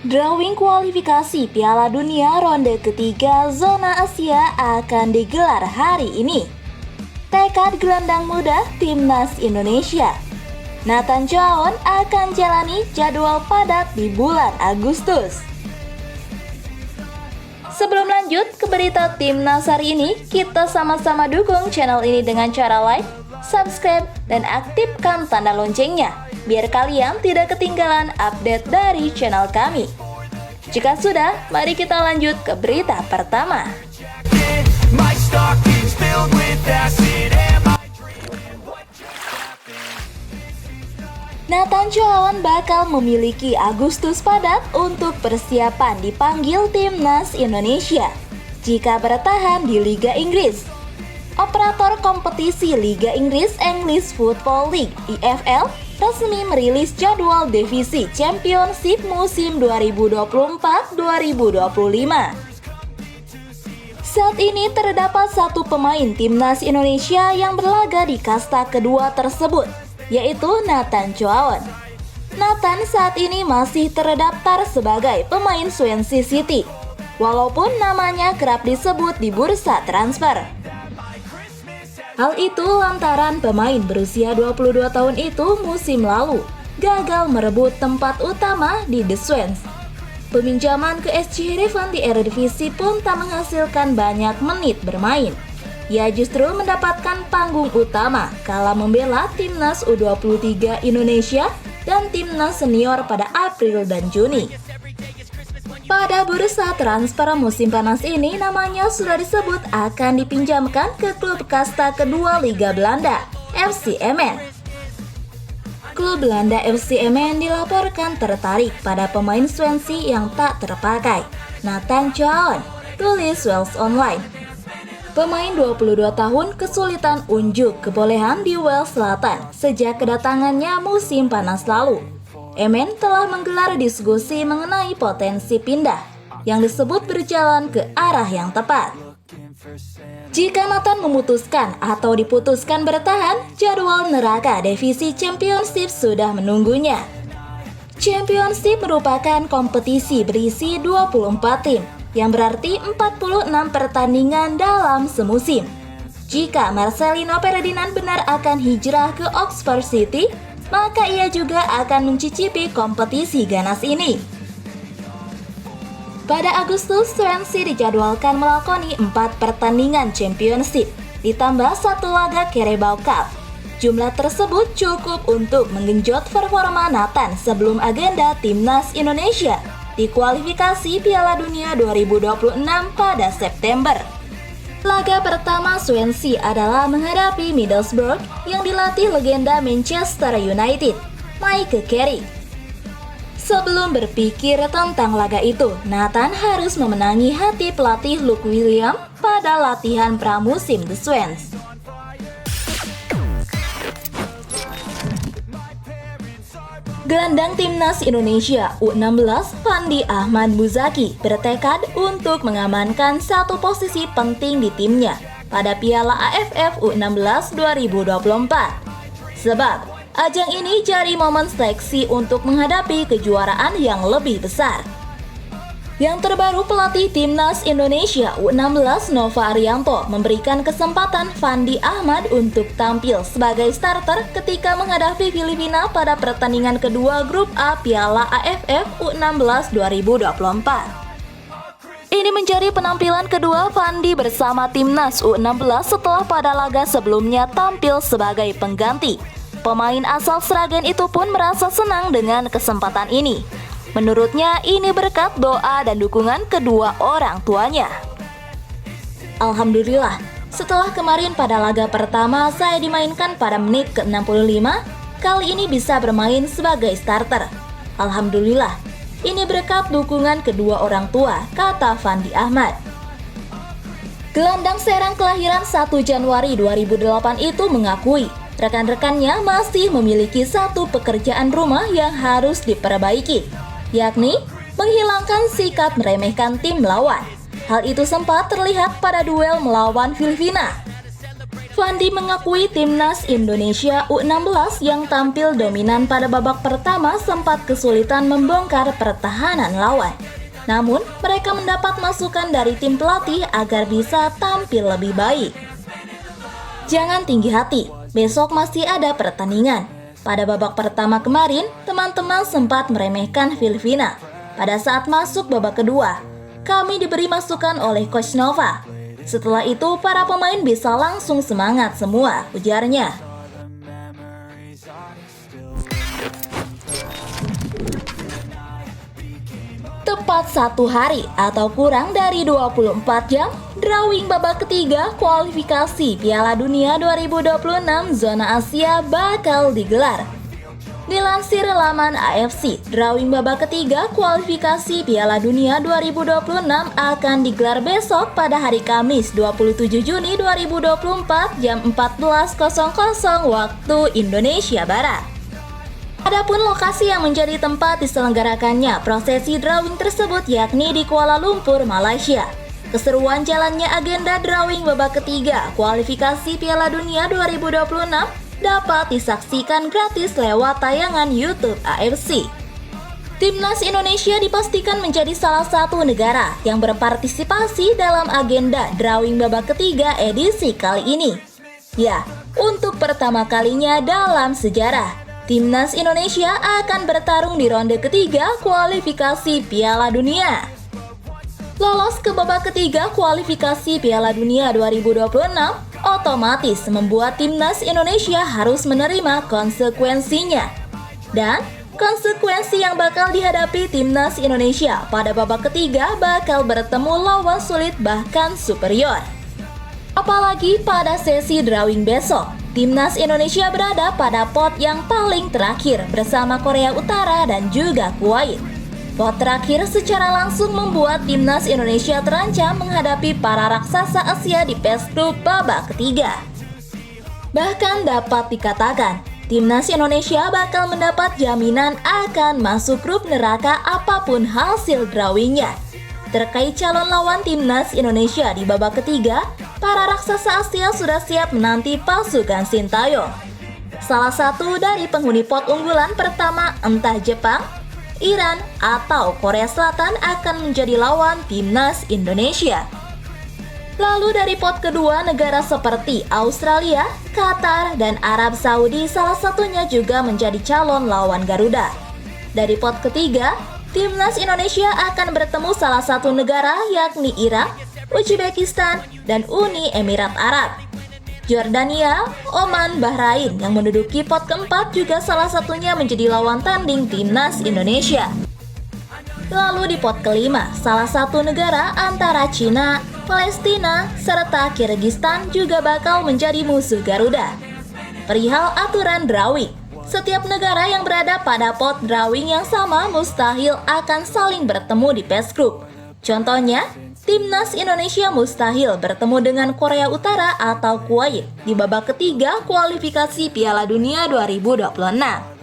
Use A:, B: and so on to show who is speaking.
A: Drawing kualifikasi Piala Dunia ronde ketiga zona Asia akan digelar hari ini. Tekad gelandang muda Timnas Indonesia, Nathan Choaon akan jalani jadwal padat di bulan Agustus. Sebelum lanjut ke berita Timnas hari ini, kita sama-sama dukung channel ini dengan cara like, subscribe, dan aktifkan tanda loncengnya, biar kalian tidak ketinggalan update dari channel kami. Jika sudah, mari kita lanjut ke berita pertama. Nathan Choaon bakal memiliki Agustus padat untuk persiapan dipanggil Timnas Indonesia jika bertahan di Liga Inggris. Operator kompetisi Liga Inggris English Football League (EFL) resmi merilis jadwal divisi Championship musim 2024-2025. Saat ini terdapat satu pemain Timnas Indonesia yang berlaga di kasta kedua tersebut, yaitu Nathan Choaon. Nathan saat ini masih terdaftar sebagai pemain Swansea City, walaupun namanya kerap disebut di bursa transfer. Hal itu lantaran pemain berusia 22 tahun itu musim lalu gagal merebut tempat utama di The Swans. Peminjaman ke SC Heerenveen di Eredivisie pun tak menghasilkan banyak menit bermain. Ia justru mendapatkan panggung utama kala membela Timnas U23 Indonesia dan Timnas Senior pada April dan Juni. Pada bursa transfer musim panas ini, namanya sudah disebut akan dipinjamkan ke klub kasta kedua Liga Belanda, FC Emmen. Klub Belanda FC Emmen dilaporkan tertarik pada pemain Swansea yang tak terpakai, Nathan Choaon, tulis Wales Online. Pemain 22 tahun kesulitan unjuk kebolehan di Wales Selatan sejak kedatangannya musim panas lalu. Emmen telah menggelar diskusi mengenai potensi pindah yang disebut berjalan ke arah yang tepat. Jika Nathan memutuskan atau diputuskan bertahan, jadwal neraka divisi Championship sudah menunggunya. Championship merupakan kompetisi berisi 24 tim, yang berarti 46 pertandingan dalam semusim. Jika Marcelino Ferdinand benar akan hijrah ke Oxford City, maka ia juga akan mencicipi kompetisi ganas ini. Pada Agustus, Swansea dijadwalkan melakoni 4 pertandingan Championship, ditambah 1 laga Carabao Cup. Jumlah tersebut cukup untuk menggenjot performa Nathan sebelum agenda Timnas Indonesia di kualifikasi Piala Dunia 2026 pada September. Laga pertama Swansea adalah menghadapi Middlesbrough yang dilatih legenda Manchester United, Michael Carrick. Sebelum berpikir tentang laga itu, Nathan harus memenangi hati pelatih Luke William pada latihan pramusim The Swans. Gelandang Timnas Indonesia U16 Fandi Ahmad Muzaki bertekad untuk mengamankan satu posisi penting di timnya pada Piala AFF U16 2024. Sebab, ajang ini jadi momen seleksi untuk menghadapi kejuaraan yang lebih besar. Yang terbaru, pelatih Timnas Indonesia U16 Nova Arianto memberikan kesempatan Fandi Ahmad untuk tampil sebagai starter ketika menghadapi Filipina pada pertandingan kedua grup A Piala AFF U16 2024. Ini menjadi penampilan kedua Fandi bersama Timnas U16 setelah pada laga sebelumnya tampil sebagai pengganti. Pemain asal Sragen itu pun merasa senang dengan kesempatan ini. Menurutnya, ini berkat doa dan dukungan kedua orang tuanya. Alhamdulillah, setelah kemarin pada laga pertama saya dimainkan pada menit ke-65, kali ini bisa bermain sebagai starter. Alhamdulillah, ini berkat dukungan kedua orang tua, kata Fandi Ahmad. Gelandang Serang kelahiran 1 Januari 2008 itu mengakui rekan-rekannya masih memiliki satu pekerjaan rumah yang harus diperbaiki, yakni menghilangkan sikap meremehkan tim lawan. Hal itu sempat terlihat pada duel melawan Filipina. Fandi mengakui timnas Indonesia U16 yang tampil dominan pada babak pertama sempat kesulitan membongkar pertahanan lawan. Namun, mereka mendapat masukan dari tim pelatih agar bisa tampil lebih baik. Jangan tinggi hati, besok masih ada pertandingan. Pada babak pertama kemarin, teman-teman sempat meremehkan Filipina. Pada saat masuk babak kedua, kami diberi masukan oleh Coach Nova. Setelah itu, para pemain bisa langsung semangat semua, ujarnya. Tepat 1 hari atau kurang dari 24 jam, drawing babak ketiga kualifikasi Piala Dunia 2026 zona Asia bakal digelar. Dilansir laman AFC, drawing babak ketiga kualifikasi Piala Dunia 2026 akan digelar besok pada hari Kamis 27 Juni 2024 jam 14.00 waktu Indonesia Barat. Adapun lokasi yang menjadi tempat diselenggarakannya prosesi drawing tersebut yakni di Kuala Lumpur, Malaysia. Keseruan jalannya agenda drawing babak ketiga kualifikasi Piala Dunia 2026 dapat disaksikan gratis lewat tayangan YouTube AFC. Timnas Indonesia dipastikan menjadi salah satu negara yang berpartisipasi dalam agenda drawing babak ketiga edisi kali ini. Ya, untuk pertama kalinya dalam sejarah, Timnas Indonesia akan bertarung di ronde ketiga kualifikasi Piala Dunia. Lolos ke babak ketiga kualifikasi Piala Dunia 2026 otomatis membuat Timnas Indonesia harus menerima konsekuensinya. Dan konsekuensi yang bakal dihadapi Timnas Indonesia pada babak ketiga bakal bertemu lawan sulit bahkan superior. Apalagi pada sesi drawing besok, Timnas Indonesia berada pada pot yang paling terakhir bersama Korea Utara dan juga Kuwait. Pot terakhir secara langsung membuat Timnas Indonesia terancam menghadapi para raksasa Asia di PES Group babak ketiga. Bahkan dapat dikatakan, Timnas Indonesia bakal mendapat jaminan akan masuk grup neraka apapun hasil drawingnya. Terkait calon lawan Timnas Indonesia di babak ketiga, para raksasa Asia sudah siap menanti pasukan Sintayong. Salah satu dari penghuni pot unggulan pertama entah Jepang, Iran, atau Korea Selatan akan menjadi lawan Timnas Indonesia. Lalu dari pot kedua, negara seperti Australia, Qatar, dan Arab Saudi salah satunya juga menjadi calon lawan Garuda. Dari pot ketiga, Timnas Indonesia akan bertemu salah satu negara yakni Irak, Uzbekistan, dan Uni Emirat Arab. Jordania, Oman, Bahrain yang menduduki pot keempat juga salah satunya menjadi lawan tanding Timnas Indonesia. Lalu di pot kelima, salah satu negara antara Cina, Palestina, serta Kirgistan juga bakal menjadi musuh Garuda. Perihal aturan drawing, setiap negara yang berada pada pot drawing yang sama mustahil akan saling bertemu di PES Group. Contohnya, Timnas Indonesia mustahil bertemu dengan Korea Utara atau Kuwait di babak ketiga kualifikasi Piala Dunia 2026.